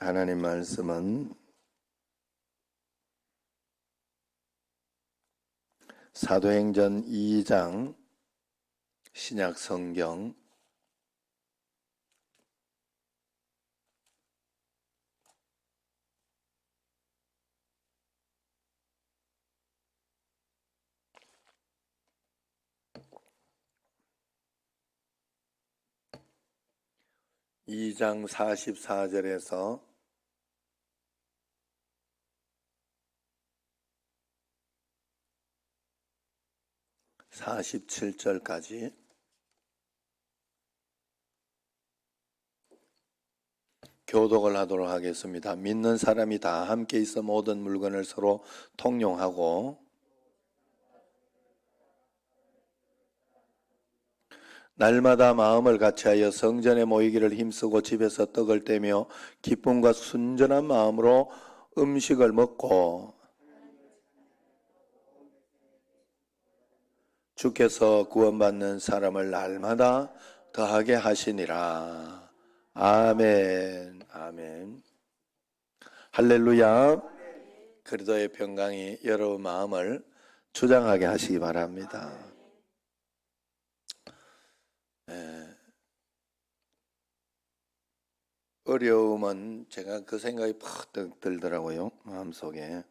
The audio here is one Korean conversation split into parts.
하나님 말씀은 사도행전 2장 신약 성경 2장 44절에서 47절까지 교독을 하도록 하겠습니다. 믿는 사람이 다 함께 있어 모든 물건을 서로 통용하고 날마다 마음을 같이하여 성전에 모이기를 힘쓰고 집에서 떡을 떼며 기쁨과 순전한 마음으로 음식을 먹고 주께서 구원받는 사람을 날마다 더하게 하시니라. 아멘. 아멘. 할렐루야. 그리스도의 평강이 여러분 마음을 주장하게 하시기 바랍니다. 어려움은 제가 그 생각이 팍 들더라고요. 마음속에.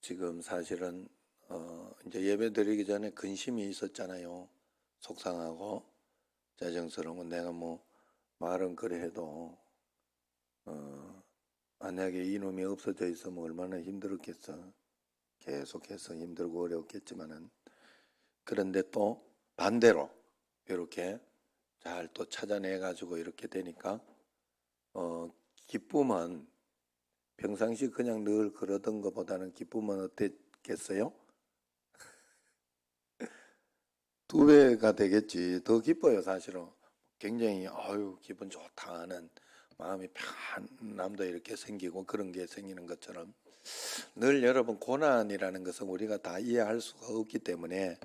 지금 사실은 이제 예배 드리기 전에 근심이 있었잖아요. 속상하고 짜증스러운 건 내가 뭐 말은 그래 해도 만약에 이놈이 없어져 있으면 얼마나 힘들었겠어. 계속해서 힘들고 어려웠겠지만은 그런데 또 반대로 이렇게 잘 또 찾아내 가지고 이렇게 되니까 기쁨은 평상시 그냥 늘 그러던 것보다는 기쁨은 어땠겠어요? 2배가 되겠지. 더 기뻐요. 사실은 굉장히 기분 좋다 하는 마음이 편함도 이렇게 생기고 그런 게 생기는 것처럼 늘 여러분 고난이라는 것은 우리가 다 이해할 수가 없기 때문에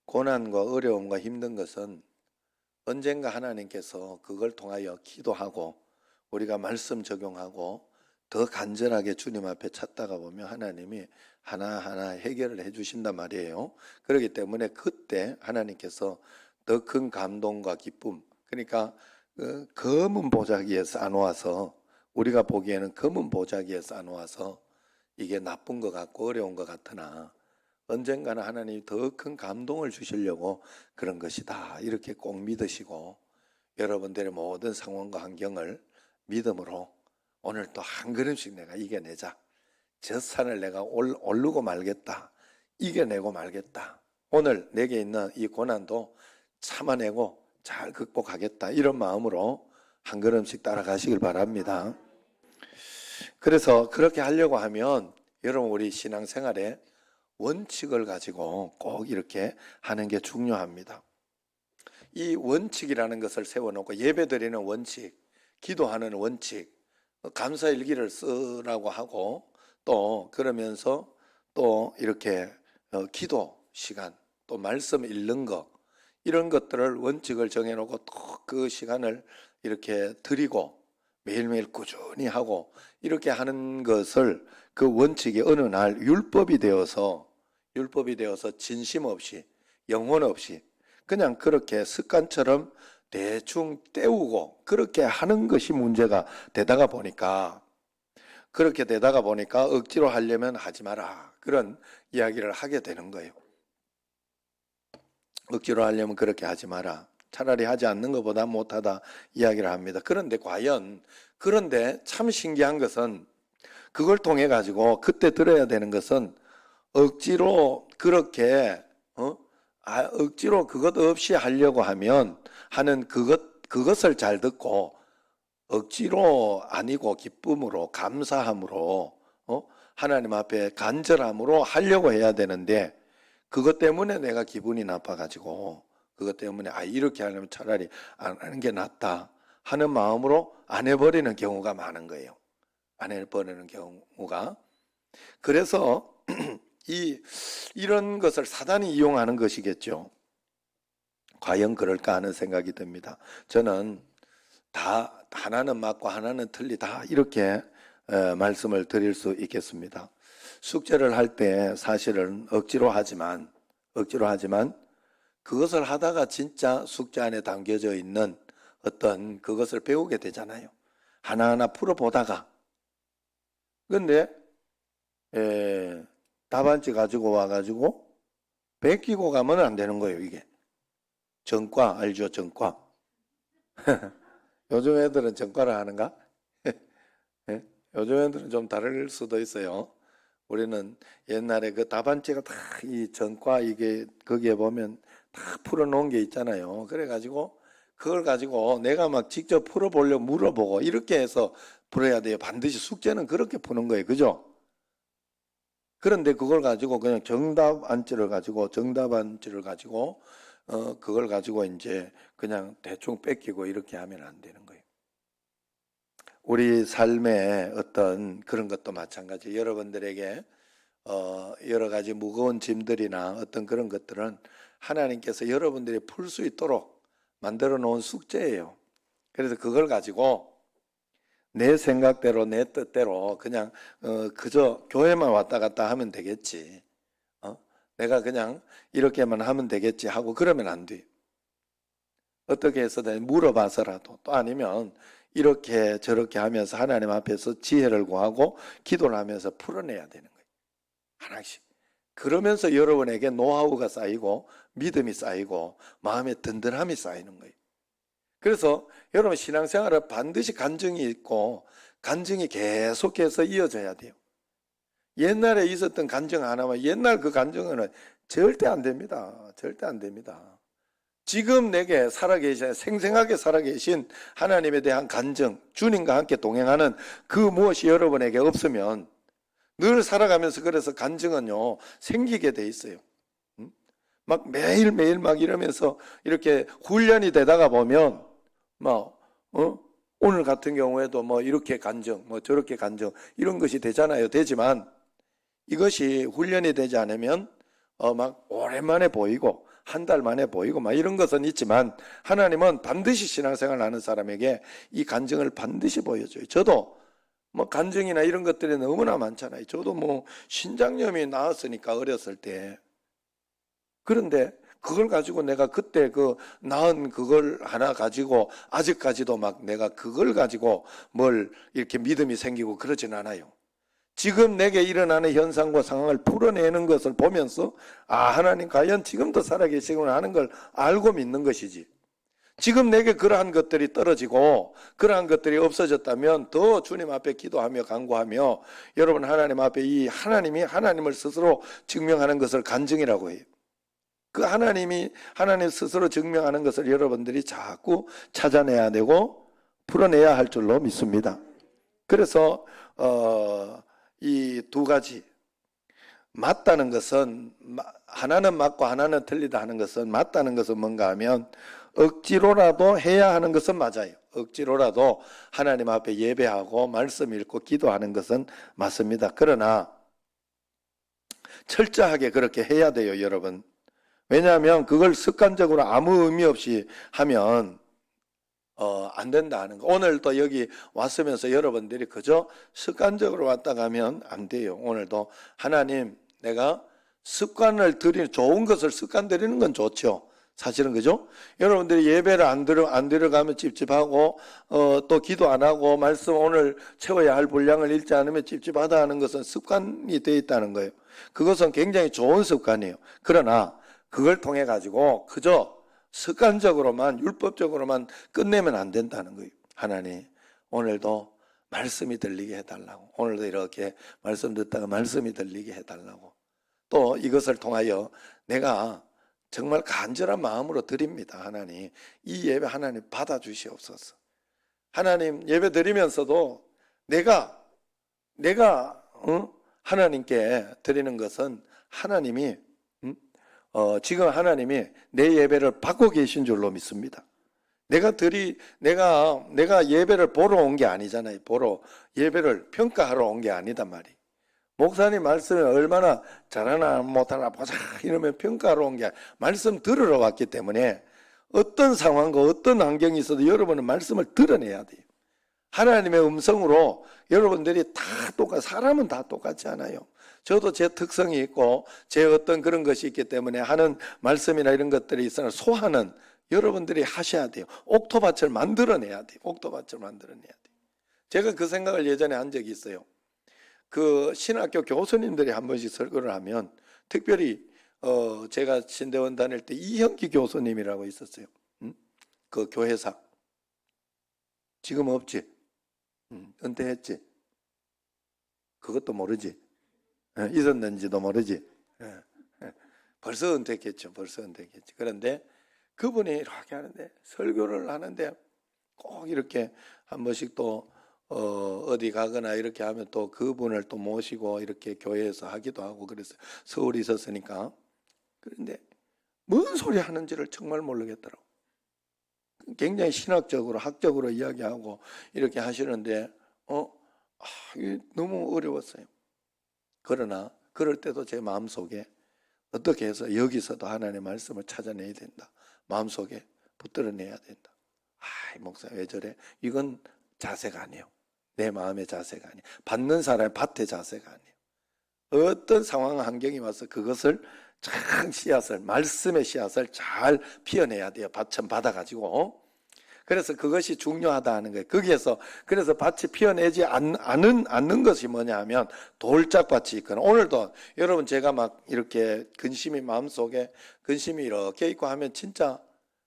고난과 어려움과 힘든 것은 언젠가 하나님께서 그걸 통하여 기도하고 우리가 말씀 적용하고 더 간절하게 주님 앞에 찾다가 보면 하나님이 하나하나 해결을 해 주신단 말이에요. 그렇기 때문에 그때 하나님께서 더 큰 감동과 기쁨, 그러니까 검은 보자기에 쌓아놓아서 우리가 보기에는 검은 보자기에 쌓아놓아서 이게 나쁜 것 같고 어려운 것 같으나 언젠가는 하나님이 더 큰 감동을 주시려고 그런 것이다. 이렇게 꼭 믿으시고 여러분들의 모든 상황과 환경을 믿음으로 오늘 또 한 걸음씩 내가 이겨내자. 저 산을 내가 오르고 말겠다. 이겨내고 말겠다. 오늘 내게 있는 이 고난도 참아내고 잘 극복하겠다. 이런 마음으로 한 걸음씩 따라가시길 바랍니다. 그래서 그렇게 하려고 하면 여러분 우리 신앙생활에 원칙을 가지고 꼭 이렇게 하는 게 중요합니다. 이 원칙이라는 것을 세워놓고 예배드리는 원칙, 기도하는 원칙, 감사일기를 쓰라고 하고 또 그러면서 또 이렇게 기도 시간, 또 말씀 읽는 거 이런 것들을 원칙을 정해놓고 또 그 시간을 이렇게 드리고 매일매일 꾸준히 하고 이렇게 하는 것을 그 원칙이 어느 날 율법이 되어서 진심 없이 영혼 없이 그냥 그렇게 습관처럼 대충 때우고 그렇게 하는 것이 문제가 되다가 보니까 억지로 하려면 하지 마라 그런 이야기를 하게 되는 거예요. 억지로 하려면 그렇게 하지 마라. 차라리 하지 않는 것보다 못하다 이야기를 합니다. 그런데 참 신기한 것은 그걸 통해 가지고 그때 들어야 되는 것은 억지로 그렇게 억지로 그것 없이 하려고 하면 하는 그것을 잘 듣고 억지로 아니고 기쁨으로 감사함으로 하나님 앞에 간절함으로 하려고 해야 되는데 그것 때문에 내가 기분이 나빠가지고 그것 때문에 이렇게 하려면 차라리 안 하는 게 낫다 하는 마음으로 안 해버리는 경우가 많은 거예요. 안 해버리는 경우가. 그래서 이런 것을 사단이 이용하는 것이겠죠. 과연 그럴까 하는 생각이 듭니다. 저는 다 하나는 맞고 하나는 틀리다 이렇게 말씀을 드릴 수 있겠습니다. 숙제를 할 때 사실은 억지로 하지만 그것을 하다가 진짜 숙제 안에 담겨져 있는 어떤 그것을 배우게 되잖아요. 하나하나 풀어보다가. 근데 답안지 가지고 와가지고 베끼고 가면 안 되는 거예요. 이게 전과 알죠? 전과. 요즘 애들은 전과를 하는가? 예? 요즘 애들은 좀 다를 수도 있어요. 우리는 옛날에 그 답안지가 다 이 전과 이게 거기에 보면 다 풀어놓은 게 있잖아요. 그래가지고 그걸 가지고 내가 막 직접 풀어보려고 물어보고 이렇게 해서 풀어야 돼요. 반드시 숙제는 그렇게 푸는 거예요. 그죠? 그런데 그걸 가지고 그냥 정답안지를 가지고 그걸 가지고 이제 그냥 대충 뺏기고 이렇게 하면 안 되는 거예요. 우리 삶의 어떤 그런 것도 마찬가지. 여러분들에게 여러 가지 무거운 짐들이나 어떤 그런 것들은 하나님께서 여러분들이 풀 수 있도록 만들어 놓은 숙제예요. 그래서 그걸 가지고 내 생각대로 내 뜻대로 그냥 그저 교회만 왔다 갔다 하면 되겠지. 내가 그냥 이렇게만 하면 되겠지 하고 그러면 안 돼. 어떻게 해서든 물어봐서라도 또 아니면 이렇게 저렇게 하면서 하나님 앞에서 지혜를 구하고 기도를 하면서 풀어내야 되는 거예요. 하나씩. 그러면서 여러분에게 노하우가 쌓이고 믿음이 쌓이고 마음의 든든함이 쌓이는 거예요. 그래서 여러분 신앙생활은 반드시 간증이 있고 간증이 계속해서 이어져야 돼요. 옛날에 있었던 간증 하나만 옛날 그 간증은 절대 안 됩니다. 절대 안 됩니다. 지금 내게 살아계신 생생하게 살아계신 하나님에 대한 간증, 주님과 함께 동행하는 그 무엇이 여러분에게 없으면 늘 살아가면서 그래서 간증은요 생기게 돼 있어요. 막 매일매일 막 이러면서 이렇게 훈련이 되다가 보면 막 오늘 같은 경우에도 뭐 이렇게 간증, 뭐 저렇게 간증 이런 것이 되잖아요. 되지만 이것이 훈련이 되지 않으면 막 오랜만에 보이고 한 달 만에 보이고 막 이런 것은 있지만 하나님은 반드시 신앙생활 하는 사람에게 이 간증을 반드시 보여줘요. 저도 뭐 간증이나 이런 것들이 너무나 많잖아요. 저도 뭐 신장염이 나았으니까 어렸을 때. 그런데 그걸 가지고 내가 그때 그 낳은 그걸 하나 가지고 아직까지도 막 내가 그걸 가지고 뭘 이렇게 믿음이 생기고 그러진 않아요. 지금 내게 일어나는 현상과 상황을 풀어내는 것을 보면서 하나님 과연 지금도 살아계시구나 하는 걸 알고 믿는 것이지. 지금 내게 그러한 것들이 떨어지고 그러한 것들이 없어졌다면 더 주님 앞에 기도하며 간구하며 여러분 하나님 앞에 이 하나님이 하나님을 스스로 증명하는 것을 간증이라고 해요. 그 하나님이 하나님 스스로 증명하는 것을 여러분들이 자꾸 찾아내야 되고 풀어내야 할 줄로 믿습니다. 그래서 이 두 가지 맞다는 것은 하나는 맞고 하나는 틀리다 하는 것은 맞다는 것은 뭔가 하면 억지로라도 해야 하는 것은 맞아요. 억지로라도 하나님 앞에 예배하고 말씀 읽고 기도하는 것은 맞습니다. 그러나 철저하게 그렇게 해야 돼요, 여러분. 왜냐하면 그걸 습관적으로 아무 의미 없이 하면 안 된다 하는 거. 오늘도 여기 왔으면서 여러분들이 그저 습관적으로 왔다 가면 안 돼요. 오늘도 하나님 내가 습관을 들이는 좋은 것을 습관 들이는 건 좋죠. 사실은 그죠? 여러분들이 예배를 안 들어가면 찝찝하고 또 기도 안 하고 말씀 오늘 채워야 할 분량을 읽지 않으면 찝찝하다 하는 것은 습관이 되어 있다는 거예요. 그것은 굉장히 좋은 습관이에요. 그러나 그걸 통해 가지고 그저 습관적으로만 율법적으로만 끝내면 안 된다는 거예요. 하나님 오늘도 말씀이 들리게 해달라고. 오늘도 이렇게 말씀 듣다가 말씀이 들리게 해달라고. 또 이것을 통하여 내가 정말 간절한 마음으로 드립니다. 하나님 이 예배 하나님 받아주시옵소서. 하나님 예배 드리면서도 내가 하나님께 드리는 것은 하나님이 지금 하나님이 내 예배를 받고 계신 줄로 믿습니다. 내가 예배를 보러 온 게 아니잖아요. 예배를 평가하러 온 게 아니단 말이에요. 목사님 말씀을 얼마나 잘하나 못하나 보자 이러면 평가하러 온 게 아니라 말씀 들으러 왔기 때문에 어떤 상황과 어떤 환경이 있어도 여러분은 말씀을 드러내야 돼요. 하나님의 음성으로 여러분들이 다 사람은 다 똑같지 않아요. 저도 제 특성이 있고 제 어떤 그런 것이 있기 때문에 하는 말씀이나 이런 것들이 있으나 소화는 여러분들이 하셔야 돼요. 옥토밭을 만들어내야 돼요. 옥토밭을 만들어내야 돼요. 제가 그 생각을 예전에 한 적이 있어요. 그 신학교 교수님들이 한 번씩 설교를 하면 특별히 제가 신대원 다닐 때 이형기 교수님이라고 있었어요. 그 교회사. 지금 없지? 은퇴했지? 그것도 모르지? 있었는지도 모르지? 벌써 은퇴했겠죠. 벌써 은퇴했겠지. 그런데 그분이 이렇게 하는데, 설교를 하는데 꼭 이렇게 한 번씩 또 어디 가거나 이렇게 하면 또 그분을 또 모시고 이렇게 교회에서 하기도 하고 그랬어요. 서울에 있었으니까. 그런데 뭔 소리 하는지를 정말 모르겠더라고. 굉장히 신학적으로 학적으로 이야기하고 이렇게 하시는데 이게 너무 어려웠어요. 그러나 그럴 때도 제 마음속에 어떻게 해서 여기서도 하나님의 말씀을 찾아내야 된다. 마음속에 붙들어내야 된다. 목사 왜 저래? 이건 자세가 아니에요. 내 마음의 자세가 아니에요. 받는 사람의 밭의 자세가 아니에요. 어떤 상황 환경이 와서 그것을 잘 씨앗을, 말씀의 씨앗을 잘 피워내야 돼요. 밭은 받아가지고. 그래서 그것이 중요하다 하는 거예요. 거기에서 그래서 밭이 피어내지 않는 것이 뭐냐 하면 돌짝밭이 있거나, 오늘도 여러분 제가 막 이렇게 근심이 마음속에 근심이 이렇게 있고 하면 진짜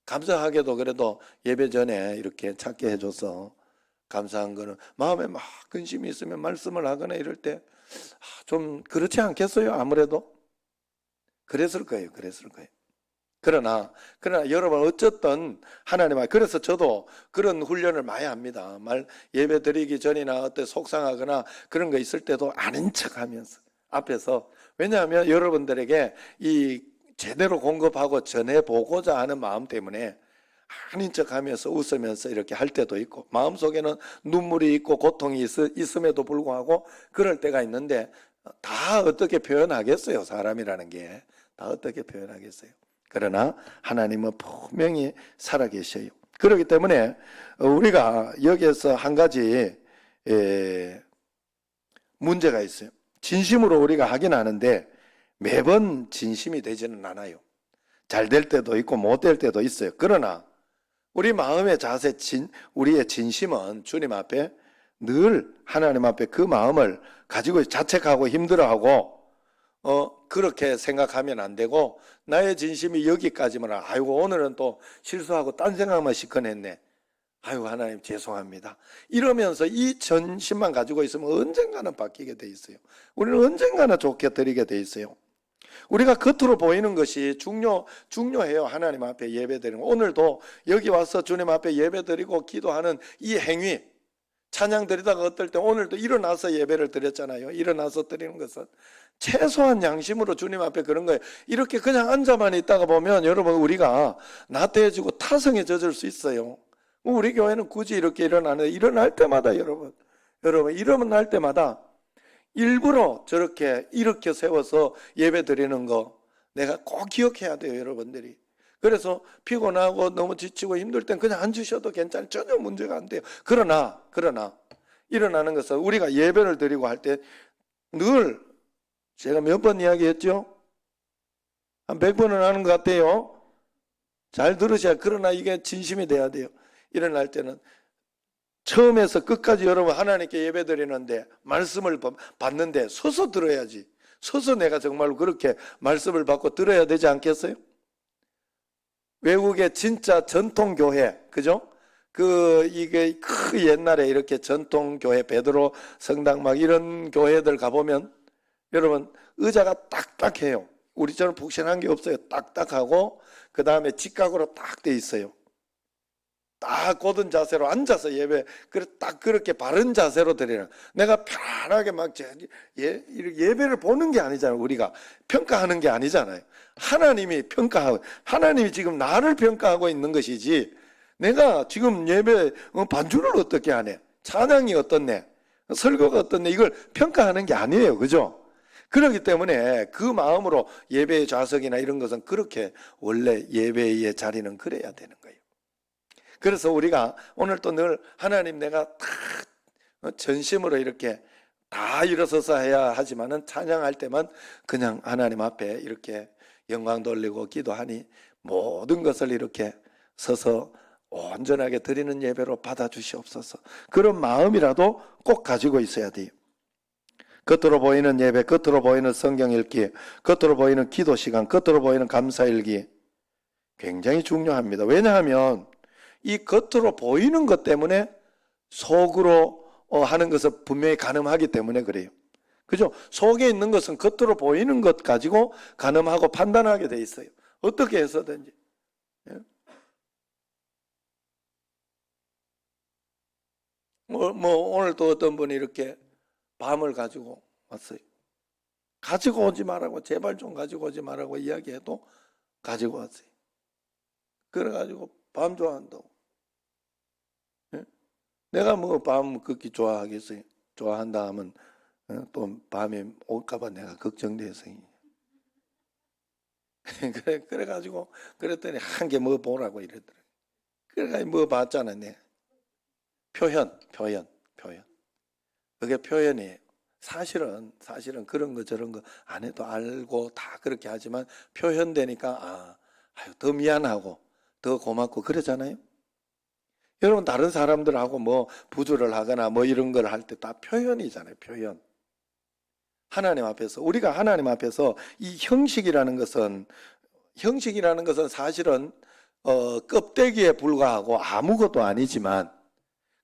감사하게도 그래도 예배 전에 이렇게 찾게 해줘서 감사한 거는, 마음에 막 근심이 있으면 말씀을 하거나 이럴 때 좀 그렇지 않겠어요? 아무래도 그랬을 거예요. 그러나 여러분 어쨌든 하나님, 그래서 저도 그런 훈련을 많이 합니다. 예배 드리기 전이나 어때 속상하거나 그런 거 있을 때도 아는 척하면서 앞에서, 왜냐하면 여러분들에게 이 제대로 공급하고 전해보고자 하는 마음 때문에 아닌 척하면서 웃으면서 이렇게 할 때도 있고, 마음속에는 눈물이 있고 고통이 있음에도 불구하고 그럴 때가 있는데, 다 어떻게 표현하겠어요? 사람이라는 게 다 어떻게 표현하겠어요? 그러나 하나님은 분명히 살아계셔요. 그렇기 때문에 우리가 여기에서 한 가지 문제가 있어요. 진심으로 우리가 하긴 하는데 매번 진심이 되지는 않아요. 잘 될 때도 있고 못 될 때도 있어요. 그러나 우리 마음의 자세, 우리의 진심은 주님 앞에 늘 하나님 앞에 그 마음을 가지고 자책하고 힘들어하고 그렇게 생각하면 안 되고, 나의 진심이 여기까지만, 아이고 오늘은 또 실수하고 딴 생각만 시커냈네, 아이고 하나님 죄송합니다, 이러면서 이 전심만 가지고 있으면 언젠가는 바뀌게 돼 있어요. 우리는 언젠가는 좋게 드리게 돼 있어요. 우리가 겉으로 보이는 것이 중요해요. 하나님 앞에 예배드리는 거. 오늘도 여기 와서 주님 앞에 예배드리고 기도하는 이 행위, 찬양 드리다가 어떨 때 오늘도 일어나서 예배를 드렸잖아요. 일어나서 드리는 것은 최소한 양심으로 주님 앞에 그런 거예요. 이렇게 그냥 앉아만 있다가 보면 여러분 우리가 나태해지고 타성에 젖을 수 있어요. 우리 교회는 굳이 이렇게 일어나는데, 일어날 때마다 여러분 일어날 때마다 일부러 저렇게 이렇게 세워서 예배 드리는 거 내가 꼭 기억해야 돼요, 여러분들이. 그래서 피곤하고 너무 지치고 힘들 땐 그냥 앉으셔도 괜찮아요. 전혀 문제가 안 돼요. 그러나 일어나는 것은 우리가 예배를 드리고 할 때 늘, 제가 몇 번 이야기했죠? 한 100번은 하는 것 같아요. 잘 들으셔야. 그러나 이게 진심이 돼야 돼요. 일어날 때는 처음에서 끝까지 여러분 하나님께 예배 드리는데, 말씀을 받는데 서서 들어야지. 서서 내가 정말로 그렇게 말씀을 받고 들어야 되지 않겠어요? 외국의 진짜 전통교회, 그죠? 이게 옛날에 이렇게 전통교회, 베드로 성당 막 이런 교회들 가보면 여러분 의자가 딱딱해요. 우리처럼 푹신한 게 없어요. 딱딱하고 그 다음에 직각으로 딱 돼 있어요. 딱 곧은 자세로 앉아서 딱 그렇게 바른 자세로 드리는, 내가 편안하게 막 예배를 보는 게 아니잖아요. 우리가 평가하는 게 아니잖아요. 하나님이 하나님이 지금 나를 평가하고 있는 것이지, 내가 지금 예배 반주를 어떻게 하네, 찬양이 어떻네, 설교가 어떻네, 이걸 평가하는 게 아니에요. 그죠? 그렇기 때문에 그 마음으로 예배의 좌석이나 이런 것은 그렇게, 원래 예배의 자리는 그래야 되는 거예요. 그래서 우리가 오늘 또 늘 하나님 내가 다 전심으로 이렇게 다 일어서서 해야 하지만은 찬양할 때만 그냥 하나님 앞에 이렇게 영광 돌리고 기도하니 모든 것을 이렇게 서서 온전하게 드리는 예배로 받아주시옵소서. 그런 마음이라도 꼭 가지고 있어야 돼요. 겉으로 보이는 예배, 겉으로 보이는 성경 읽기, 겉으로 보이는 기도 시간, 겉으로 보이는 감사 일기 굉장히 중요합니다. 왜냐하면 이 겉으로 보이는 것 때문에 속으로 하는 것은 분명히 가늠하기 때문에 그래요. 그죠? 속에 있는 것은 겉으로 보이는 것 가지고 가늠하고 판단하게 돼 있어요. 어떻게 해서든지. 오늘 또 어떤 분이 이렇게 밤을 가지고 왔어요. 가지고 오지 말라고, 제발 좀 가지고 오지 말라고 이야기해도 가지고 왔어요. 그래가지고 밤 좋아한다고. 내가 뭐 밤 그렇게 좋아하겠어요. 좋아한다 하면 또 밤에 올까봐 내가 걱정돼서. 그래가지고 그랬더니 한 개 뭐 보라고 이랬더라고요. 그래가지고 뭐 봤잖아, 내. 표현. 그게 표현이에요. 사실은 그런 거 저런 거 안 해도 알고 다 그렇게 하지만 표현되니까 더 미안하고 더 고맙고 그러잖아요. 여러분 다른 사람들하고 뭐 부주를 하거나 뭐 이런 걸 할 때 다 표현이잖아요. 표현. 하나님 앞에서 우리가 하나님 앞에서 이 형식이라는 것은 사실은 껍데기에 불과하고 아무것도 아니지만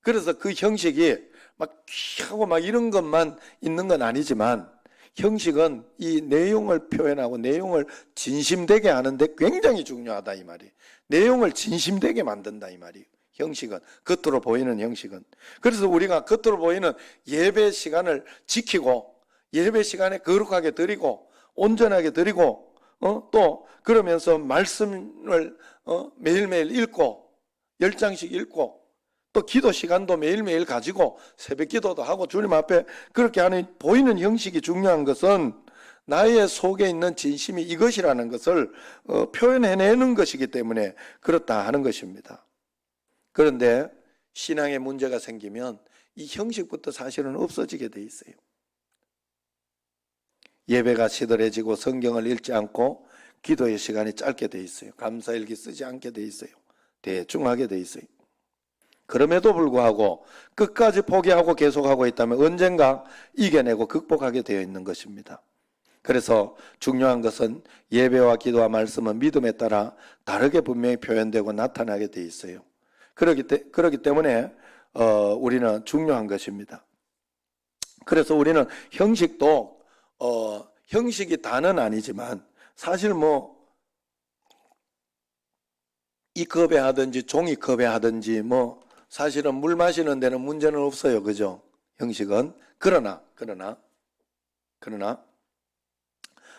그래서 그 형식이 막 귀하고 막 이런 것만 있는 건 아니지만 형식은 이 내용을 표현하고 내용을 진심되게 하는데 굉장히 중요하다 이 말이에요. 내용을 진심되게 만든다 이 말이에요. 형식은 겉으로 보이는 형식은. 그래서 우리가 겉으로 보이는 예배 시간을 지키고 예배 시간에 거룩하게 드리고 온전하게 드리고 또 그러면서 말씀을 매일매일 읽고 10장씩 읽고 또 기도 시간도 매일매일 가지고 새벽 기도도 하고 주님 앞에 그렇게 하는 보이는 형식이 중요한 것은 나의 속에 있는 진심이 이것이라는 것을 표현해내는 것이기 때문에 그렇다 하는 것입니다. 그런데 신앙에 문제가 생기면 이 형식부터 사실은 없어지게 돼 있어요. 예배가 시들해지고 성경을 읽지 않고 기도의 시간이 짧게 돼 있어요. 감사일기 쓰지 않게 돼 있어요. 대충 하게 돼 있어요. 그럼에도 불구하고 끝까지 포기하고 계속하고 있다면 언젠가 이겨내고 극복하게 되어 있는 것입니다. 그래서 중요한 것은 예배와 기도와 말씀은 믿음에 따라 다르게 분명히 표현되고 나타나게 되어 있어요. 그렇기 때문에 우리는 중요한 것입니다. 그래서 우리는 형식도 형식이 다는 아니지만 사실 뭐 이 컵에 하든지 종이컵에 하든지 뭐 사실은 물 마시는 데는 문제는 없어요. 그죠? 형식은. 그러나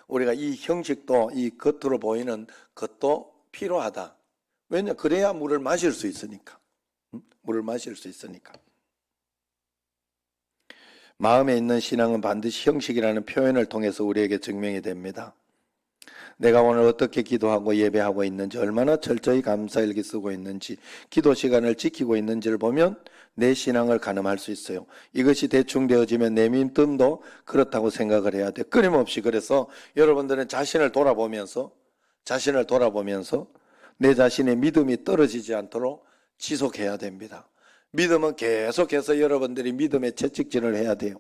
우리가 이 형식도 이 겉으로 보이는 것도 필요하다. 왜냐? 그래야 물을 마실 수 있으니까. 물을 마실 수 있으니까. 마음에 있는 신앙은 반드시 형식이라는 표현을 통해서 우리에게 증명이 됩니다. 내가 오늘 어떻게 기도하고 예배하고 있는지, 얼마나 철저히 감사일기 쓰고 있는지, 기도 시간을 지키고 있는지를 보면 내 신앙을 가늠할 수 있어요. 이것이 대충 되어지면 내 믿음도 그렇다고 생각을 해야 돼. 끊임없이. 그래서 여러분들은 자신을 돌아보면서 내 자신의 믿음이 떨어지지 않도록 지속해야 됩니다. 믿음은 계속해서 여러분들이 믿음의 채찍질을 해야 돼요.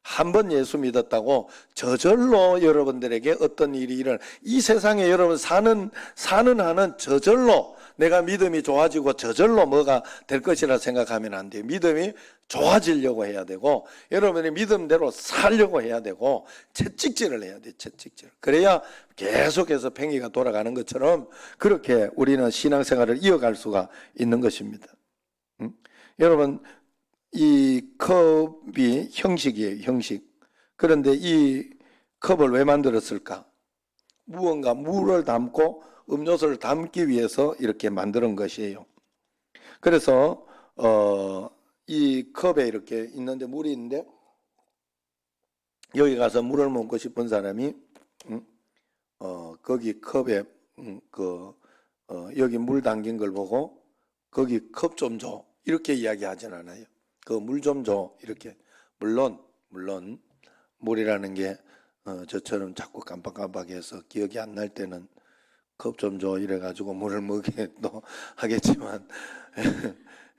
한 번 예수 믿었다고 저절로 여러분들에게 어떤 일이 이 세상에 여러분 사는 한은 저절로 내가 믿음이 좋아지고 저절로 뭐가 될 것이라 생각하면 안 돼요. 믿음이 좋아지려고 해야 되고 여러분의 믿음대로 살려고 해야 되고 채찍질을 해야 돼요. 채찍질. 그래야 계속해서 팽이가 돌아가는 것처럼 그렇게 우리는 신앙생활을 이어갈 수가 있는 것입니다. 여러분 이 컵이 형식이에요. 형식. 그런데 이 컵을 왜 만들었을까? 무언가 물을 담고 음료수를 담기 위해서 이렇게 만드는 것이에요. 그래서 이 컵에 이렇게 있는데 물이 있는데 여기 가서 물을 먹고 싶은 사람이 거기 컵에 여기 물 담긴 걸 보고 거기 컵 좀 줘. 이렇게 이야기하진 않아요. 그 물 좀 줘. 이렇게. 물론 물이라는 게 저처럼 자꾸 깜빡깜빡해서 기억이 안 날 때는 컵 좀 줘. 이래가지고 물을 먹기도 하겠지만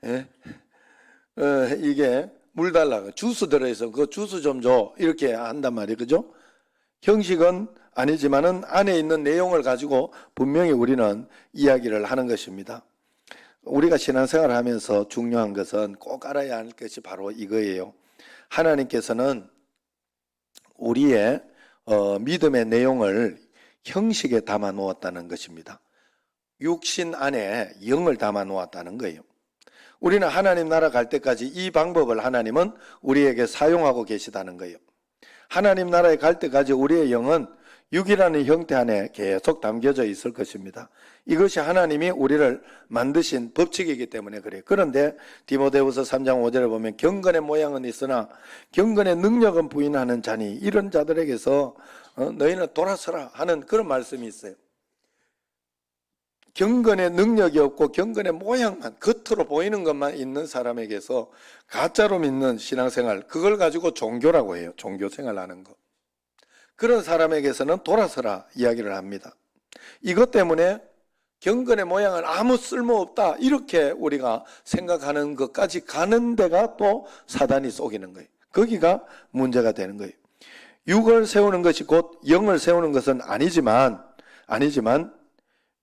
예? 이게 물 달라고 주스 들어있어. 그 주스 좀 줘. 이렇게 한단 말이에요. 그죠? 형식은 아니지만은 안에 있는 내용을 가지고 분명히 우리는 이야기를 하는 것입니다. 우리가 신앙생활을 하면서 중요한 것은 꼭 알아야 할 것이 바로 이거예요. 하나님께서는 우리의 믿음의 내용을 형식에 담아 놓았다는 것입니다. 육신 안에 영을 담아 놓았다는 거예요. 우리는 하나님 나라 갈 때까지 이 방법을 하나님은 우리에게 사용하고 계시다는 거예요. 하나님 나라에 갈 때까지 우리의 영은 육이라는 형태 안에 계속 담겨져 있을 것입니다. 이것이 하나님이 우리를 만드신 법칙이기 때문에 그래요. 그런데 디모데후서 3장 5절에 보면 경건의 모양은 있으나 경건의 능력은 부인하는 자니 이런 자들에게서 너희는 돌아서라 하는 그런 말씀이 있어요. 경건의 능력이 없고 경건의 모양만 겉으로 보이는 것만 있는 사람에게서 가짜로 믿는 신앙생활, 그걸 가지고 종교라고 해요. 종교생활 하는 거. 그런 사람에게서는 돌아서라 이야기를 합니다. 이것 때문에 경건의 모양은 아무 쓸모없다 이렇게 우리가 생각하는 것까지 가는 데가 또 사단이 속이는 거예요. 거기가 문제가 되는 거예요. 육을 세우는 것이 곧 영을 세우는 것은 아니지만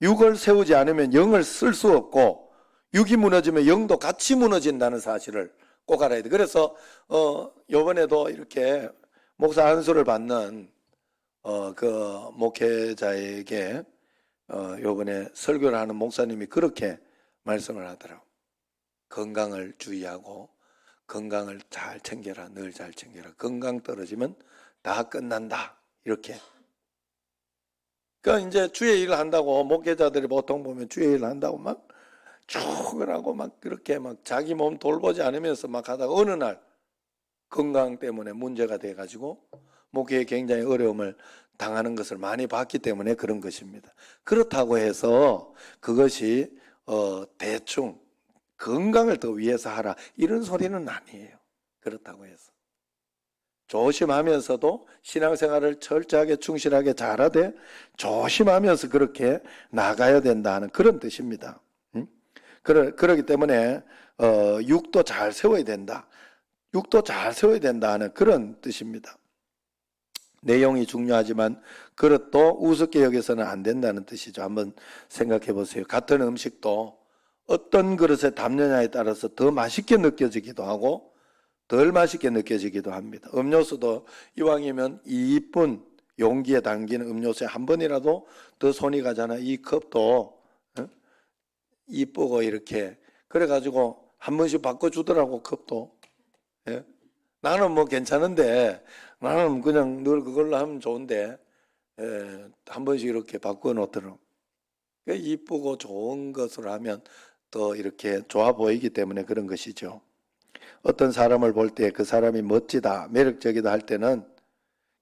육을 세우지 않으면 영을 쓸 수 없고 육이 무너지면 영도 같이 무너진다는 사실을 꼭 알아야 돼. 그래서 이번에도 이렇게 목사 안수를 받는 그 목회자에게 요번에 설교를 하는 목사님이 그렇게 말씀을 하더라고. 건강을 주의하고 건강을 잘 챙겨라. 늘 잘 챙겨라. 건강 떨어지면 다 끝난다. 이렇게. 그러니까 이제 주의 일을 한다고 목회자들이 보통 보면 주의 일을 한다고 막 출근하고 막 그렇게 막 자기 몸 돌보지 않으면서 막 하다가 어느 날 건강 때문에 문제가 돼가지고 목회에 굉장히 어려움을 당하는 것을 많이 봤기 때문에 그런 것입니다. 그렇다고 해서 그것이 대충 건강을 더 위해서 하라 이런 소리는 아니에요. 그렇다고 해서 조심하면서도 신앙생활을 철저하게 충실하게 잘하되 조심하면서 그렇게 나가야 된다는 그런 뜻입니다. 그러기 때문에 육도 잘 세워야 된다. 육도 잘 세워야 된다는 그런 뜻입니다. 내용이 중요하지만 그릇도 우습게 여겨서는 안 된다는 뜻이죠. 한번 생각해 보세요. 같은 음식도 어떤 그릇에 담느냐에 따라서 더 맛있게 느껴지기도 하고 덜 맛있게 느껴지기도 합니다. 음료수도 이왕이면 이쁜 용기에 담기는 음료수에 한 번이라도 더 손이 가잖아. 이 컵도 이쁘고 이렇게 그래가지고 한 번씩 바꿔주더라고. 컵도. 예? 나는 뭐 괜찮은데 나는 그냥 늘 그걸로 하면 좋은데 한 번씩 이렇게 바꿔놓더라고. 이쁘고 좋은 것으로 하면 더 이렇게 좋아 보이기 때문에 그런 것이죠. 어떤 사람을 볼 때 그 사람이 멋지다, 매력적이다 할 때는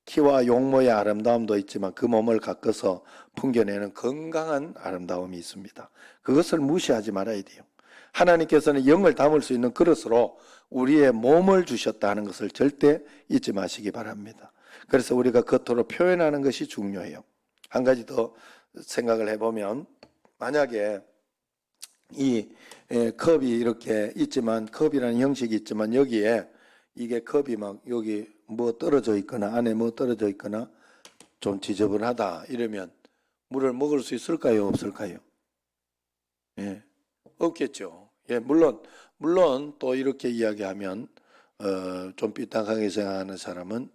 키와 용모의 아름다움도 있지만 그 몸을 가꿔서 풍겨내는 건강한 아름다움이 있습니다. 그것을 무시하지 말아야 돼요. 하나님께서는 영을 담을 수 있는 그릇으로 우리의 몸을 주셨다 하는 것을 절대 잊지 마시기 바랍니다. 그래서 우리가 겉으로 표현하는 것이 중요해요. 한 가지 더 생각을 해보면 만약에 이 컵이 이렇게 있지만 컵이라는 형식이 있지만 여기에 이게 컵이 막 여기 뭐 떨어져 있거나 안에 뭐 떨어져 있거나 좀 지저분하다 이러면 물을 먹을 수 있을까요? 없을까요? 예, 없겠죠. 예, 물론 또 이렇게 이야기하면 좀 삐딱하게 생각하는 사람은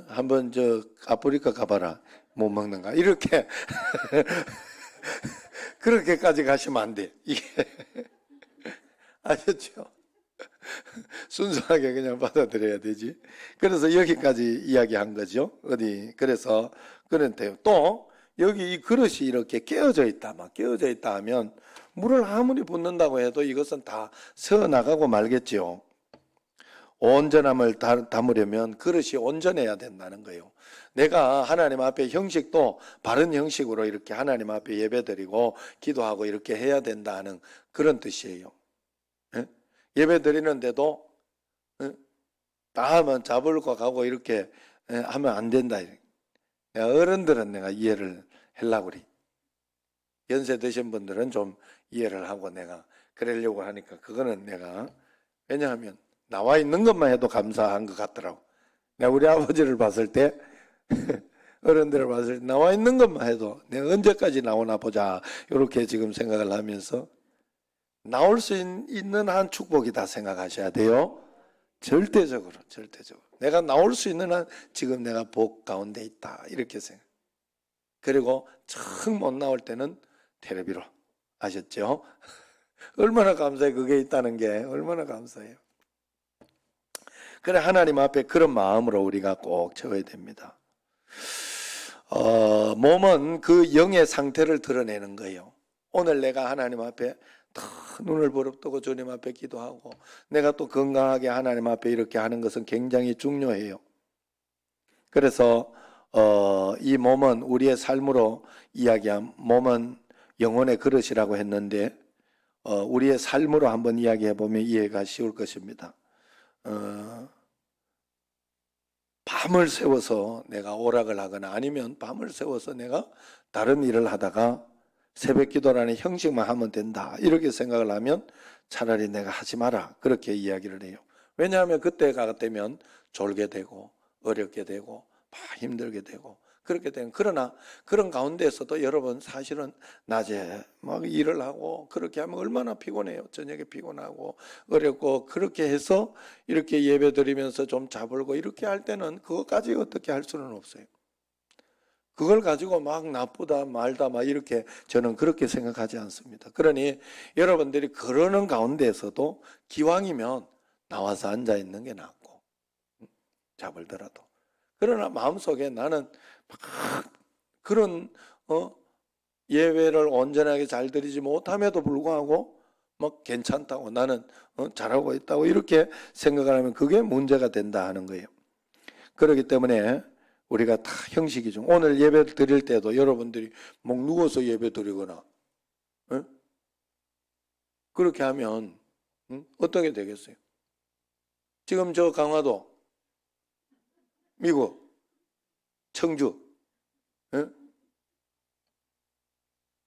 한번 저 아프리카 가봐라 못 먹는가 이렇게 그렇게까지 가시면 안 돼. 이게 아셨죠? 순수하게 그냥 받아들여야 되지. 그래서 여기까지 이야기한 거죠. 어디 그래서 그런데요. 또 여기 이 그릇이 이렇게 깨어져 있다, 막 깨어져 있다 하면 물을 아무리 붓는다고 해도 이것은 다 새어 나가고 말겠지요. 온전함을 담으려면 그릇이 온전해야 된다는 거예요. 내가 하나님 앞에 형식도 바른 형식으로 이렇게 하나님 앞에 예배드리고 기도하고 이렇게 해야 된다는 그런 뜻이에요. 예? 예배 드리는데도 다 하면 잡으러 가고 이렇게 하면 안 된다. 어른들은 내가 이해를 하려고 그래. 연세 드신 분들은 좀 이해를 하고 내가 그러려고 하니까 그거는 내가, 왜냐하면 나와 있는 것만 해도 감사한 것 같더라고. 내가 우리 아버지를 봤을 때 어른들을 봤을 때 나와 있는 것만 해도 내가 언제까지 나오나 보자 이렇게 지금 생각을 하면서, 나올 수 있는 한 축복이다 생각하셔야 돼요. 절대적으로 내가 나올 수 있는 한 지금 내가 복 가운데 있다 이렇게 생각. 그리고 정 못 나올 때는 테레비로, 아셨죠? 얼마나 감사해. 그게 있다는 게 얼마나 감사해요. 그래, 하나님 앞에 그런 마음으로 우리가 꼭 채워야 됩니다. 몸은 그 영의 상태를 드러내는 거예요. 오늘 내가 하나님 앞에 다 눈을 부릅뜨고 주님 앞에 기도하고 내가 또 건강하게 하나님 앞에 이렇게 하는 것은 굉장히 중요해요. 그래서 이 몸은 우리의 삶으로 이야기한, 몸은 영혼의 그릇이라고 했는데 우리의 삶으로 한번 이야기해 보면 이해가 쉬울 것입니다. 밤을 새워서 내가 오락을 하거나 아니면 밤을 새워서 내가 다른 일을 하다가 새벽 기도라는 형식만 하면 된다 이렇게 생각을 하면 차라리 내가 하지 마라 그렇게 이야기를 해요. 왜냐하면 그때가 되면 졸게 되고 어렵게 되고 힘들게 되고 그렇게 되는, 그러나 그런 가운데에서도 여러분 사실은 낮에 막 일을 하고 그렇게 하면 얼마나 피곤해요. 저녁에 피곤하고 어렵고 그렇게 해서 이렇게 예배 드리면서 좀 자불고 이렇게 할 때는 그것까지 어떻게 할 수는 없어요. 그걸 가지고 막 나쁘다 말다 막 이렇게 저는 그렇게 생각하지 않습니다. 그러니 여러분들이 그러는 가운데에서도 기왕이면 나와서 앉아 있는 게 낫고 잡을더라도, 그러나 마음속에 나는 막 그런 예배를 온전하게 잘 드리지 못함에도 불구하고 막 괜찮다고 나는 잘하고 있다고 이렇게 생각을 하면 그게 문제가 된다 하는 거예요. 그렇기 때문에 우리가 다 형식이 좀, 오늘 예배 드릴 때도 여러분들이 목 누워서 예배 드리거나 그렇게 하면 어떻게 되겠어요? 지금 저 강화도, 미국, 청주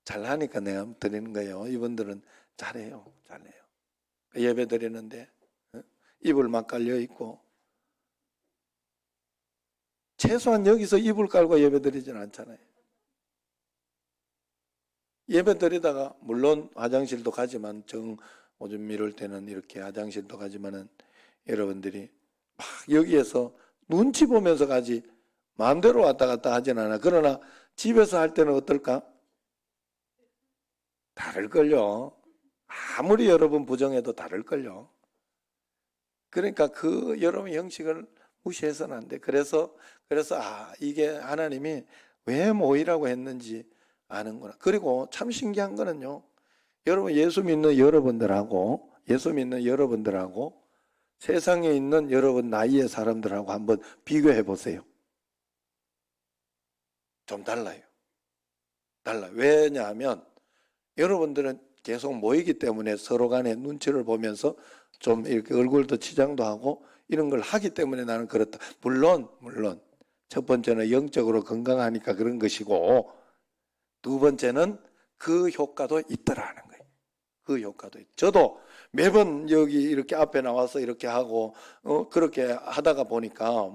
잘하니까 내가 드리는 거예요. 이분들은 잘해요. 예배 드리는데 이불 막 깔려 있고, 최소한 여기서 이불 깔고 예배 드리진 않잖아요. 예배 드리다가 물론 화장실도 가지만, 오줌 미룰 때는 이렇게 화장실도 가지만은 여러분들이 막 여기에서 눈치 보면서 가지 마음대로 왔다 갔다 하진 않아. 그러나 집에서 할 때는 어떨까? 다를걸요. 아무리 여러분 부정해도 다를걸요. 그러니까 그 여러분 형식을 무시해서는 안 돼. 그래서 이게 하나님이 왜 모이라고 했는지 아는구나. 그리고 참 신기한 거는요, 여러분 예수 믿는 여러분들하고 세상에 있는 여러분 나이의 사람들하고 한번 비교해 보세요. 좀 달라요. 왜냐하면 여러분들은 계속 모이기 때문에 서로 간에 눈치를 보면서 좀 이렇게 얼굴도 치장도 하고 이런 걸 하기 때문에 나는 그렇다. 물론 첫 번째는 영적으로 건강하니까 그런 것이고, 두 번째는 그 효과도 있더라는 거예요. 그 효과도 있. 저도 매번 여기 이렇게 앞에 나와서 이렇게 하고 그렇게 하다가 보니까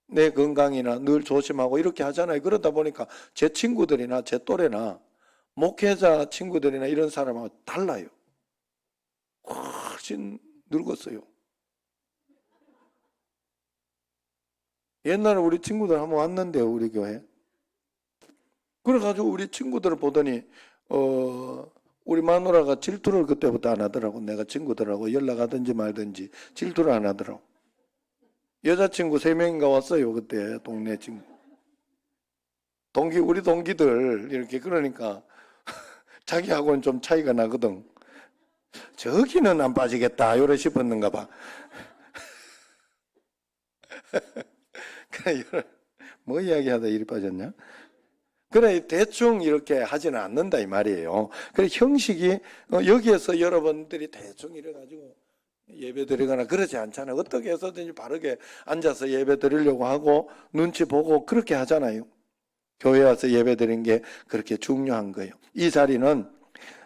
내 건강이나 늘 조심하고 이렇게 하잖아요. 그러다 보니까 제 친구들이나 제 또래나 목회자 친구들이나 이런 사람하고 달라요. 훨씬 늙었어요. 옛날에 우리 친구들 한번 왔는데요, 우리 교회. 그래가지고 우리 친구들을 보더니 우리 마누라가 질투를 그때부터 안 하더라고. 내가 친구들하고 연락하든지 말든지 질투를 안 하더라고. 여자친구 3명인가 왔어요, 그때. 동네 친구. 우리 동기들 이렇게. 그러니까 자기하고는 좀 차이가 나거든. 저기는 안 빠지겠다 이래 싶었는가 봐. 그래, 뭐 이야기하다 이리 빠졌냐? 그래, 대충 이렇게 하지는 않는다 이 말이에요. 그래, 형식이 여기에서 여러분들이 대충 이래가지고 예배 드리거나 그러지 않잖아요. 어떻게 해서든지 바르게 앉아서 예배 드리려고 하고 눈치 보고 그렇게 하잖아요. 교회 와서 예배 드리는 게 그렇게 중요한 거예요. 이 자리는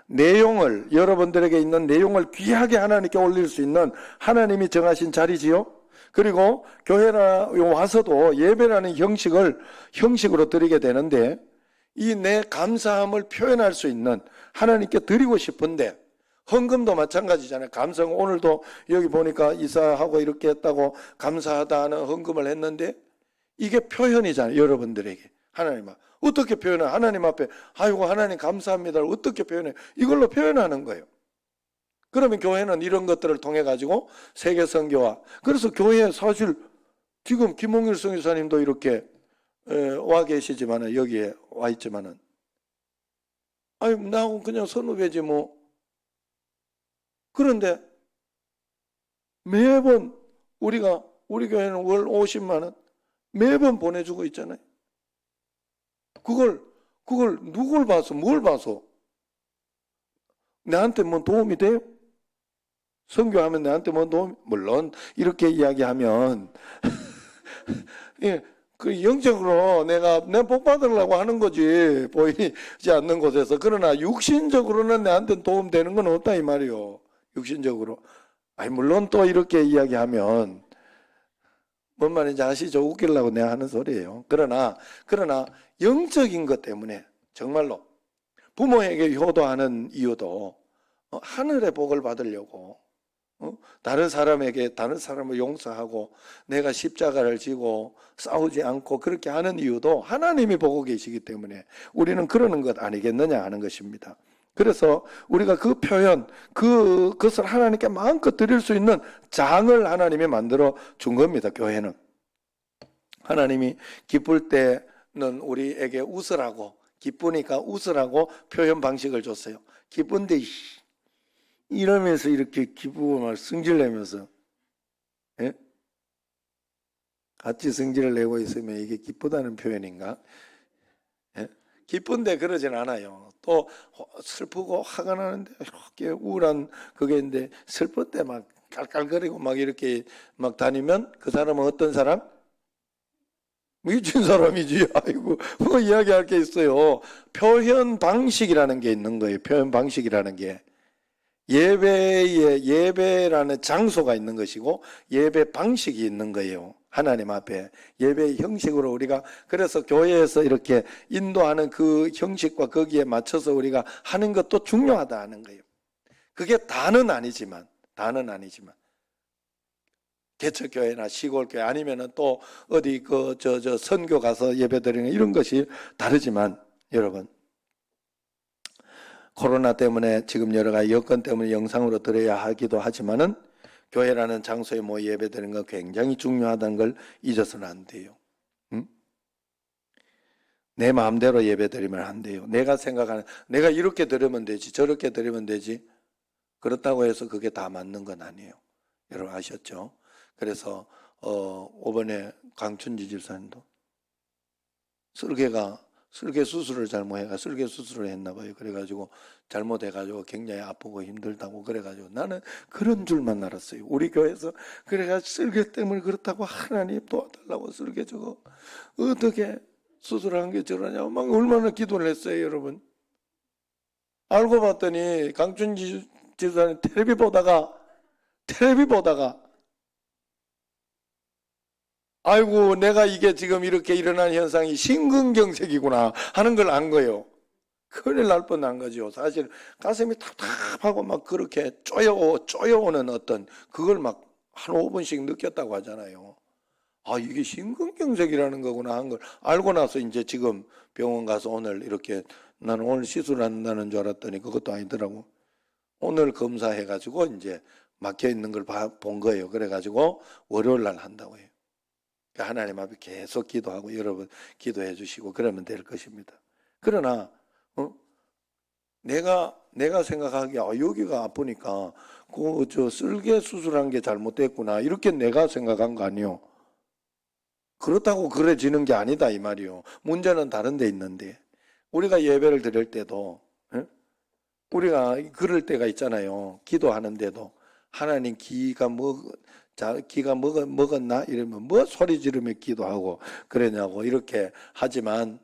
내용을, 여러분들에게 있는 내용을 귀하게 하나님께 올릴 수 있는 하나님이 정하신 자리지요. 그리고 교회에 와서도 예배라는 형식으로 드리게 되는데, 이 내 감사함을 표현할 수 있는, 하나님께 드리고 싶은데, 헌금도 마찬가지잖아요. 감사는 오늘도 여기 보니까 이사하고 이렇게 했다고 감사하다 하는 헌금을 했는데, 이게 표현이잖아요. 여러분들에게. 하나님 앞에. 어떻게 표현해? 하나님 앞에 아이고 하나님 감사합니다를 어떻게 표현해? 이걸로 표현하는 거예요. 그러면 교회는 이런 것들을 통해 가지고 세계 선교와, 그래서 교회에 사실 지금 김홍일 선교사님도 이렇게 와 계시지만은, 여기에 와 있지만은, 아유 나하고 그냥 선후배지 뭐. 그런데 매번 우리 교회는 월 50만 원 매번 보내주고 있잖아요. 그걸 누굴 봐서, 뭘 봐서? 나한테 뭐 도움이 돼요? 선교하면 나한테 뭐 도움? 물론 이렇게 이야기하면 예, 그 영적으로 내가 복 받으려고 하는 거지, 보이지 않는 곳에서. 그러나 육신적으로는 나한테 도움 되는 건 없다 이 말이요. 육신적으로. 아니 물론 또 이렇게 이야기하면 뭔 말인지 아시죠? 웃기려고 내가 하는 소리예요. 그러나 영적인 것 때문에 정말로 부모에게 효도하는 이유도 하늘의 복을 받으려고, 다른 사람을 용서하고 내가 십자가를 지고 싸우지 않고 그렇게 하는 이유도 하나님이 보고 계시기 때문에 우리는 그러는 것 아니겠느냐 하는 것입니다. 그래서 우리가 그 표현, 그것을 하나님께 마음껏 드릴 수 있는 장을 하나님이 만들어 준 겁니다. 교회는. 하나님이 기쁠 때는 우리에게 웃으라고, 기쁘니까 웃으라고 표현 방식을 줬어요. 기쁜데 이러면서 이렇게 기쁘고 막 승질내면서, 예? 같이 승질을 내고 있으면 이게 기쁘다는 표현인가? 예? 기쁜데 그러진 않아요. 또 슬프고 화가 나는데 이렇게 우울한 그게인데, 슬플 때 막 깔깔거리고 막 이렇게 막 다니면 그 사람은 어떤 사람? 미친 사람이지. 아이고 뭐 이야기할 게 있어요. 표현 방식이라는 게 있는 거예요. 표현 방식이라는 게. 예배라는 장소가 있는 것이고 예배 방식이 있는 거예요. 하나님 앞에 예배의 형식으로 우리가, 그래서 교회에서 이렇게 인도하는 그 형식과 거기에 맞춰서 우리가 하는 것도 중요하다 하는 거예요. 그게 다는 아니지만 개척교회나 시골교회 아니면은 또 어디 선교 가서 예배 드리는 이런 것이 다르지만, 여러분 코로나 때문에 지금 여러 가지 여건 때문에 영상으로 드려야 하기도 하지만은 교회라는 장소에 예배 드리는 건 굉장히 중요하다는 걸 잊어서는 안 돼요. 응? 내 마음대로 예배 드리면 안 돼요. 내가 생각하는, 내가 이렇게 드리면 되지, 저렇게 드리면 되지, 그렇다고 해서 그게 다 맞는 건 아니에요. 여러분 아셨죠? 그래서 이번에 강춘지 집사님도 설계 수술을 잘못해가 설계 수술을 했나 봐요. 그래가지고 잘못해가지고 굉장히 아프고 힘들다고, 그래가지고 나는 그런 줄만 알았어요. 우리 교회에서 그래가 설계 때문에 그렇다고 하나님 도와달라고 설계 저거 어떻게 수술한 게 저러냐 막 얼마나 기도를 했어요, 여러분. 알고 봤더니 강춘지 집사님 텔레비 보다가 아이고 내가 이게 지금 이렇게 일어난 현상이 심근경색이구나 하는 걸 안 거예요. 큰일 날 뻔한 거죠. 사실 가슴이 답답하고 막 그렇게 쪼여오는 어떤 그걸 막 한 5분씩 느꼈다고 하잖아요. 아 이게 심근경색이라는 거구나 하는 걸 알고 나서 이제 지금 병원 가서 오늘 이렇게, 나는 오늘 시술한다는 줄 알았더니 그것도 아니더라고. 오늘 검사해가지고 이제 막혀 있는 걸 본 거예요. 그래가지고 월요일 날 한다고 해요. 하나님 앞에 계속 기도하고 여러분 기도해 주시고 그러면 될 것입니다. 그러나 내가 생각하기에 여기가 아프니까 쓸개 수술한 게 잘못됐구나 이렇게 내가 생각한 거 아니요. 그렇다고 그래지는 게 아니다 이 말이요. 문제는 다른 데 있는데, 우리가 예배를 드릴 때도 우리가 그럴 때가 있잖아요. 기도하는데도 하나님 기가 먹었나? 이러면 뭐 소리 지르며 기도하고 그러냐고 이렇게 하지만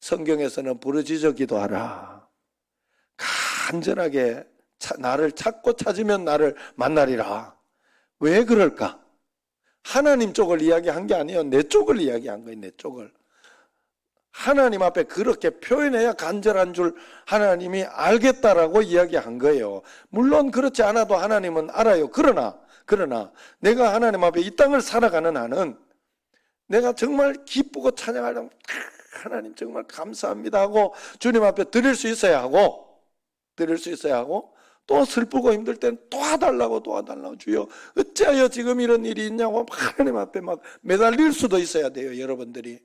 성경에서는 부르짖어 기도하라. 간절하게 나를 찾고 찾으면 나를 만나리라. 왜 그럴까? 하나님 쪽을 이야기한 게 아니에요. 내 쪽을 이야기한 거예요. 내 쪽을. 하나님 앞에 그렇게 표현해야 간절한 줄 하나님이 알겠다라고 이야기한 거예요. 물론 그렇지 않아도 하나님은 알아요. 그러나 내가 하나님 앞에 이 땅을 살아가는 한은 내가 정말 기쁘고 찬양하려면 하나님 정말 감사합니다 하고 주님 앞에 드릴 수 있어야 하고 또 슬프고 힘들 때는 도와달라고 주여 어찌하여 지금 이런 일이 있냐고 하나님 앞에 막 매달릴 수도 있어야 돼요. 여러분들이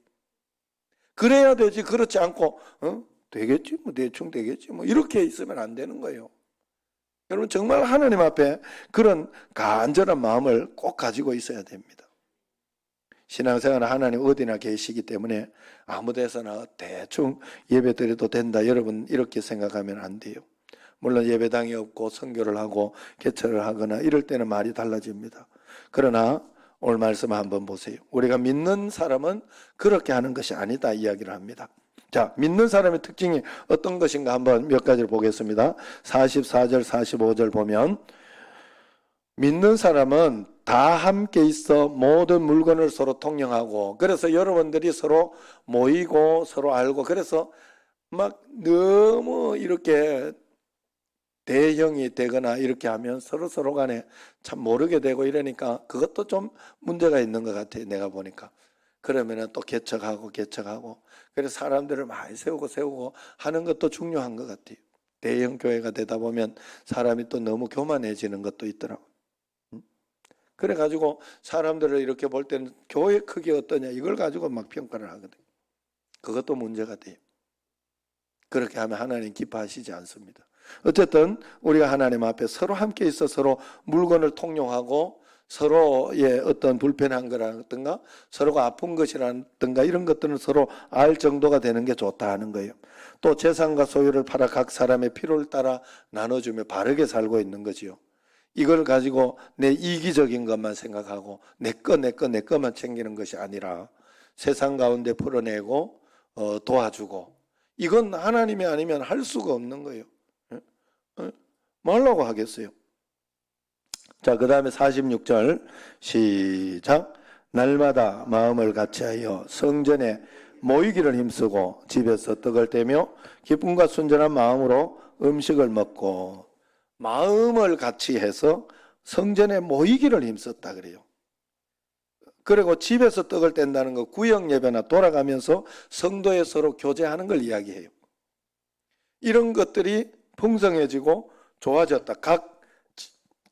그래야 되지. 그렇지 않고 되겠지 뭐 대충 되겠지 뭐 이렇게 있으면 안 되는 거예요. 여러분 정말 하나님 앞에 그런 간절한 마음을 꼭 가지고 있어야 됩니다. 신앙생활은 하나님 어디나 계시기 때문에 아무 데서나 대충 예배 드려도 된다. 여러분 이렇게 생각하면 안 돼요. 물론 예배당이 없고 선교를 하고 개척을 하거나 이럴 때는 말이 달라집니다. 그러나 오늘 말씀 한번 보세요. 우리가 믿는 사람은 그렇게 하는 것이 아니다 이야기를 합니다. 자, 믿는 사람의 특징이 어떤 것인가 한번 몇 가지를 보겠습니다. 44절 45절 보면 믿는 사람은 다 함께 있어 모든 물건을 서로 통용하고, 그래서 여러분들이 서로 모이고 서로 알고, 그래서 막 너무 이렇게 대형이 되거나 이렇게 하면 서로 간에 참 모르게 되고 이러니까 그것도 좀 문제가 있는 것 같아요. 내가 보니까. 그러면은 또 개척하고 그래서 사람들을 많이 세우고 하는 것도 중요한 것 같아요. 대형 교회가 되다 보면 사람이 또 너무 교만해지는 것도 있더라고요. 그래가지고 사람들을 이렇게 볼 때는 교회 크기 어떠냐 이걸 가지고 막 평가를 하거든요. 그것도 문제가 돼요. 그렇게 하면 하나님 기뻐하시지 않습니다. 어쨌든 우리가 하나님 앞에 서로 함께 있어 서로 물건을 통용하고 서로의 어떤 불편한 거라든가 서로가 아픈 것이라든가 이런 것들은 서로 알 정도가 되는 게 좋다 하는 거예요. 또 재산과 소유를 팔아 각 사람의 필요를 따라 나눠주며 바르게 살고 있는 거지요. 이걸 가지고 내 이기적인 것만 생각하고 내 것만 챙기는 것이 아니라 세상 가운데 풀어내고 도와주고, 이건 하나님이 아니면 할 수가 없는 거예요. 뭐 하려고 하겠어요? 자, 그 다음에 46절 시작. 날마다 마음을 같이하여 성전에 모이기를 힘쓰고 집에서 떡을 떼며 기쁨과 순전한 마음으로 음식을 먹고, 마음을 같이 해서 성전에 모이기를 힘썼다 그래요. 그리고 집에서 떡을 뗀다는 거 구역 예배나 돌아가면서 성도에 서로 교제하는 걸 이야기해요. 이런 것들이 풍성해지고 좋아졌다. 각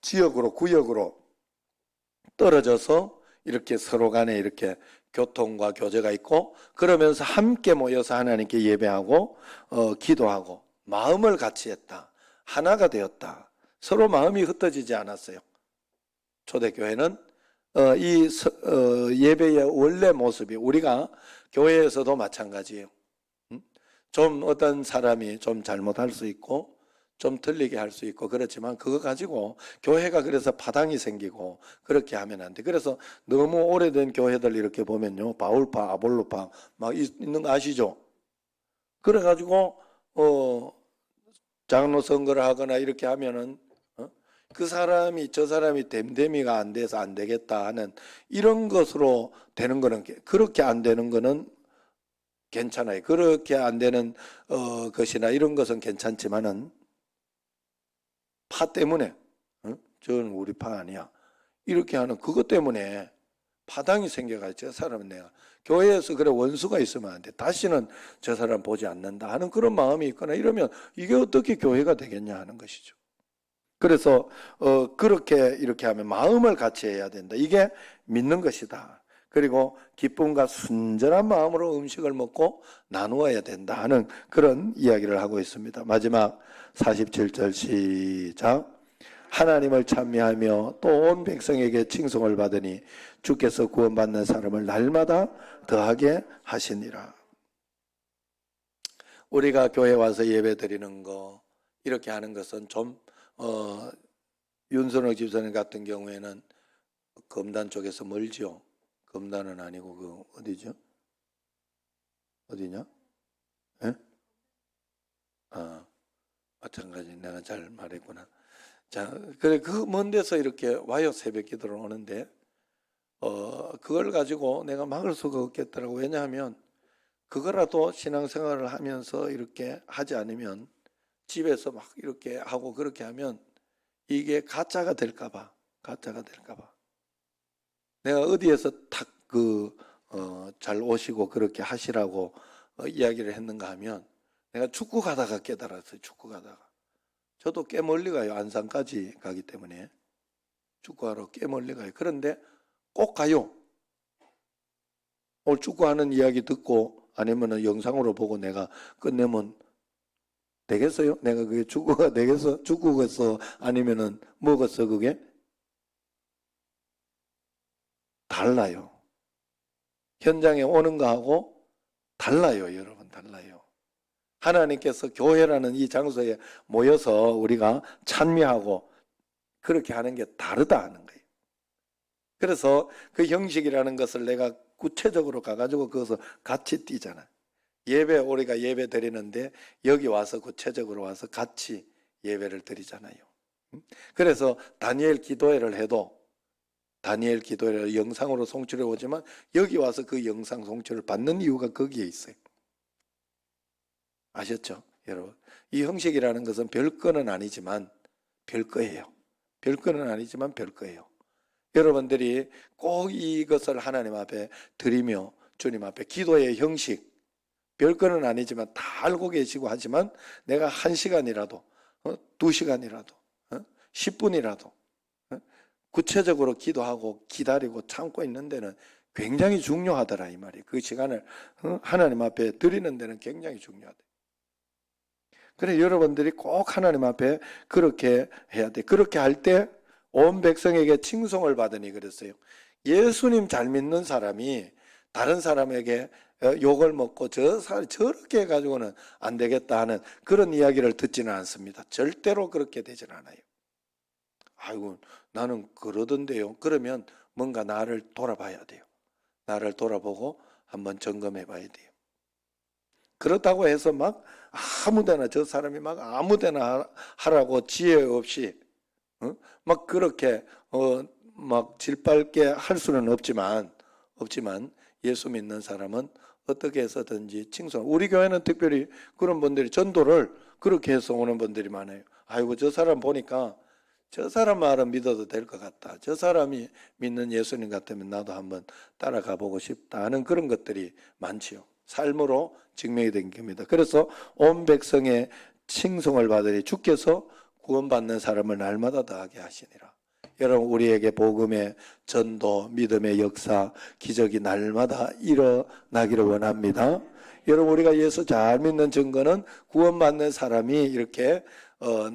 지역으로 구역으로 떨어져서 이렇게 서로 간에 이렇게 교통과 교제가 있고, 그러면서 함께 모여서 하나님께 예배하고 기도하고 마음을 같이 했다. 하나가 되었다. 서로 마음이 흩어지지 않았어요. 초대교회는 이 예배의 원래 모습이 우리가 교회에서도 마찬가지예요. 좀 어떤 사람이 좀 잘못할 수 있고 좀 틀리게 할 수 있고 그렇지만 그거 가지고 교회가 그래서 파당이 생기고 그렇게 하면 안 돼. 그래서 너무 오래된 교회들 이렇게 보면요, 바울파, 아볼로파 막 있는 거 아시죠? 그래가지고 장로 선거를 하거나 이렇게 하면은 그 사람이 저 사람이 댐댐이가 안 돼서 안 되겠다 하는 이런 것으로 되는 거는, 그렇게 안 되는 거는 괜찮아요. 그렇게 안 되는 것이나 이런 것은 괜찮지만은 파 때문에 저는 우리 파 아니야 이렇게 하는 그것 때문에 파당이 생겨가지고 저 사람은 내가 교회에서 그래 원수가 있으면 안 돼. 다시는 저 사람 보지 않는다 하는 그런 마음이 있거나 이러면 이게 어떻게 교회가 되겠냐 하는 것이죠. 그래서 그렇게 이렇게 하면 마음을 같이 해야 된다. 이게 믿는 것이다. 그리고 기쁨과 순전한 마음으로 음식을 먹고 나누어야 된다 하는 그런 이야기를 하고 있습니다. 마지막 47절 시작. 하나님을 찬미하며 또 온 백성에게 칭송을 받으니 주께서 구원받는 사람을 날마다 더하게 하시니라. 우리가 교회 와서 예배 드리는 거 이렇게 하는 것은 좀 윤선옥 집사님 같은 경우에는 검단 쪽에서 멀지요. 검단은 아니고 그 어디죠? 어디냐? 예? 아, 마찬가지. 내가 잘 말했구나. 자, 그래 그 먼 데서 이렇게 와요. 새벽 기도를 오는데 그걸 가지고 내가 막을 수가 없겠더라고. 왜냐하면 그거라도 신앙생활을 하면서 이렇게 하지 않으면 집에서 막 이렇게 하고 그렇게 하면 이게 가짜가 될까 봐. 가짜가 될까 봐. 내가 어디에서 탁 잘 오시고 그렇게 하시라고 이야기를 했는가 하면 내가 축구 가다가 깨달았어요. 축구 가다가. 저도 꽤 멀리 가요. 안산까지 가기 때문에. 축구하러 꽤 멀리 가요. 그런데 꼭 가요. 오늘 축구하는 이야기 듣고 아니면 영상으로 보고 내가 끝내면 되겠어요? 내가 그게 축구가 되겠어? 축구겠어? 아니면은 뭐겠어 그게? 달라요. 현장에 오는 거하고 달라요, 여러분. 달라요. 하나님께서 교회라는 이 장소에 모여서 우리가 찬미하고 그렇게 하는 게 다르다 하는 거예요. 그래서 그 형식이라는 것을 내가 구체적으로 가가지고 그것을 같이 뛰잖아. 예배, 우리가 예배 드리는데 여기 와서 구체적으로 와서 같이 예배를 드리잖아요. 그래서 다니엘 기도회를 해도 다니엘 기도회를 영상으로 송출해 오지만 여기 와서 그 영상 송출을 받는 이유가 거기에 있어요. 아셨죠? 여러분. 이 형식이라는 것은 별거는 아니지만 별거예요. 별거는 아니지만 별거예요. 여러분들이 꼭 이것을 하나님 앞에 드리며 주님 앞에 기도의 형식, 별거는 아니지만 다 알고 계시고 하지만 내가 1시간이라도 2시간이라도 10분이라도 구체적으로 기도하고 기다리고 참고 있는 데는 굉장히 중요하더라 이 말이. 그 시간을 하나님 앞에 드리는 데는 굉장히 중요하다. 그래 여러분들이 꼭 하나님 앞에 그렇게 해야 돼. 그렇게 할 때 온 백성에게 칭송을 받으니 그랬어요. 예수님 잘 믿는 사람이 다른 사람에게 욕을 먹고 저 사람 저렇게 해가지고는 안 되겠다 하는 그런 이야기를 듣지는 않습니다. 절대로 그렇게 되진 않아요. 아이고 나는 그러던데요. 그러면 뭔가 나를 돌아봐야 돼요. 나를 돌아보고 한번 점검해 봐야 돼요. 그렇다고 해서 막 아무데나 저 사람이 막 아무데나 하라고 지혜 없이 막 그렇게 막 질밟게 할 수는 없지만 예수 믿는 사람은 어떻게 해서든지 칭송. 우리 교회는 특별히 그런 분들이 전도를 그렇게 해서 오는 분들이 많아요. 아이고 저 사람 보니까 저 사람 말은 믿어도 될 것 같다. 저 사람이 믿는 예수님 같으면 나도 한번 따라가 보고 싶다 하는 그런 것들이 많지요. 삶으로 증명이 된 겁니다. 그래서 온 백성의 칭송을 받으리 주께서 구원받는 사람을 날마다 더하게 하시니라. 여러분 우리에게 복음의 전도, 믿음의 역사, 기적이 날마다 일어나기를 원합니다. 여러분 우리가 예수 잘 믿는 증거는 구원받는 사람이 이렇게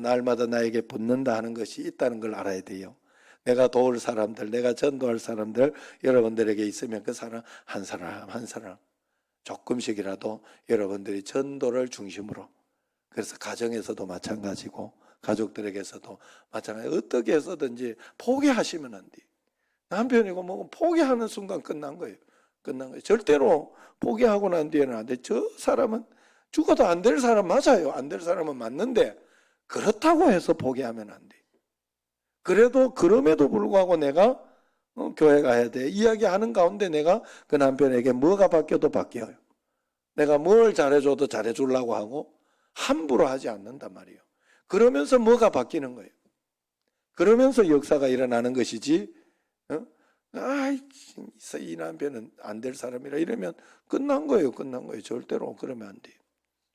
날마다 나에게 붙는다 하는 것이 있다는 걸 알아야 돼요. 내가 도울 사람들, 내가 전도할 사람들 여러분들에게 있으면 그 사람 한 사람 조금씩이라도 여러분들이 전도를 중심으로, 그래서 가정에서도 마찬가지고 가족들에게서도 마찬가지. 어떻게 해서든지 포기하시면 안 돼. 남편이고 뭐 포기하는 순간 끝난 거예요. 끝난 거예요. 절대로 포기하고 난 뒤에는 안 돼. 저 사람은 죽어도 안 될 사람 맞아요. 안 될 사람은 맞는데 그렇다고 해서 포기하면 안 돼. 그래도 그럼에도 불구하고 내가 교회 가야 돼. 이야기하는 가운데 내가 그 남편에게 뭐가 바뀌어도 바뀌어요. 내가 뭘 잘해줘도 잘해주려고 하고 함부로 하지 않는단 말이에요. 그러면서 뭐가 바뀌는 거예요. 그러면서 역사가 일어나는 것이지 이 남편은 안 될 사람이라 이러면 끝난 거예요. 끝난 거예요. 절대로 그러면 안 돼요.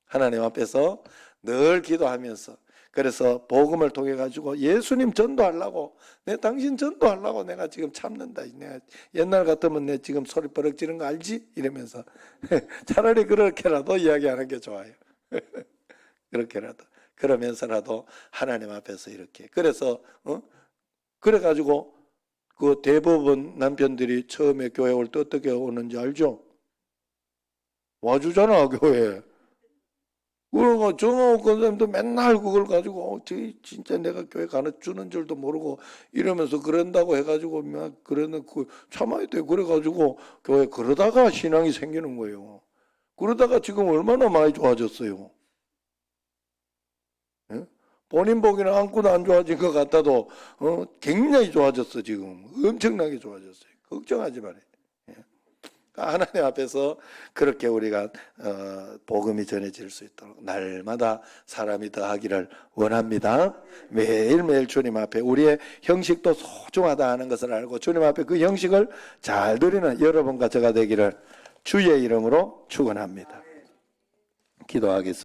하나님 앞에서 늘 기도하면서, 그래서 복음을 통해 가지고 예수님 전도하려고, 내 당신 전도하려고 내가 지금 참는다. 내가 옛날 같으면 내 지금 소리 버럭 지른 거 알지? 이러면서 차라리 그렇게라도 이야기하는 게 좋아요. 그렇게라도 그러면서라도 하나님 앞에서 이렇게, 그래서 그래가지고 그 대부분 남편들이 처음에 교회 올 때 어떻게 오는지 알죠? 와주잖아 교회. 그러고 정하고 권사님도 맨날 그걸 가지고 진짜 내가 교회 가르치는 줄도 모르고 이러면서 그런다고 해가지고 막 그러는 그 참아야 돼 그래가지고 교회 그러다가 신앙이 생기는 거예요. 그러다가 지금 얼마나 많이 좋아졌어요. 예? 본인 보기에는 아무것도 안 좋아진 것 같아도 굉장히 좋아졌어. 지금 엄청나게 좋아졌어요. 걱정하지 말아요. 하나님 앞에서 그렇게 우리가 복음이 전해질 수 있도록 날마다 사람이 더하기를 원합니다. 매일매일 주님 앞에 우리의 형식도 소중하다 하는 것을 알고 주님 앞에 그 형식을 잘 드리는 여러분과 저가 되기를 주의 이름으로 축원합니다. 기도하겠습니다.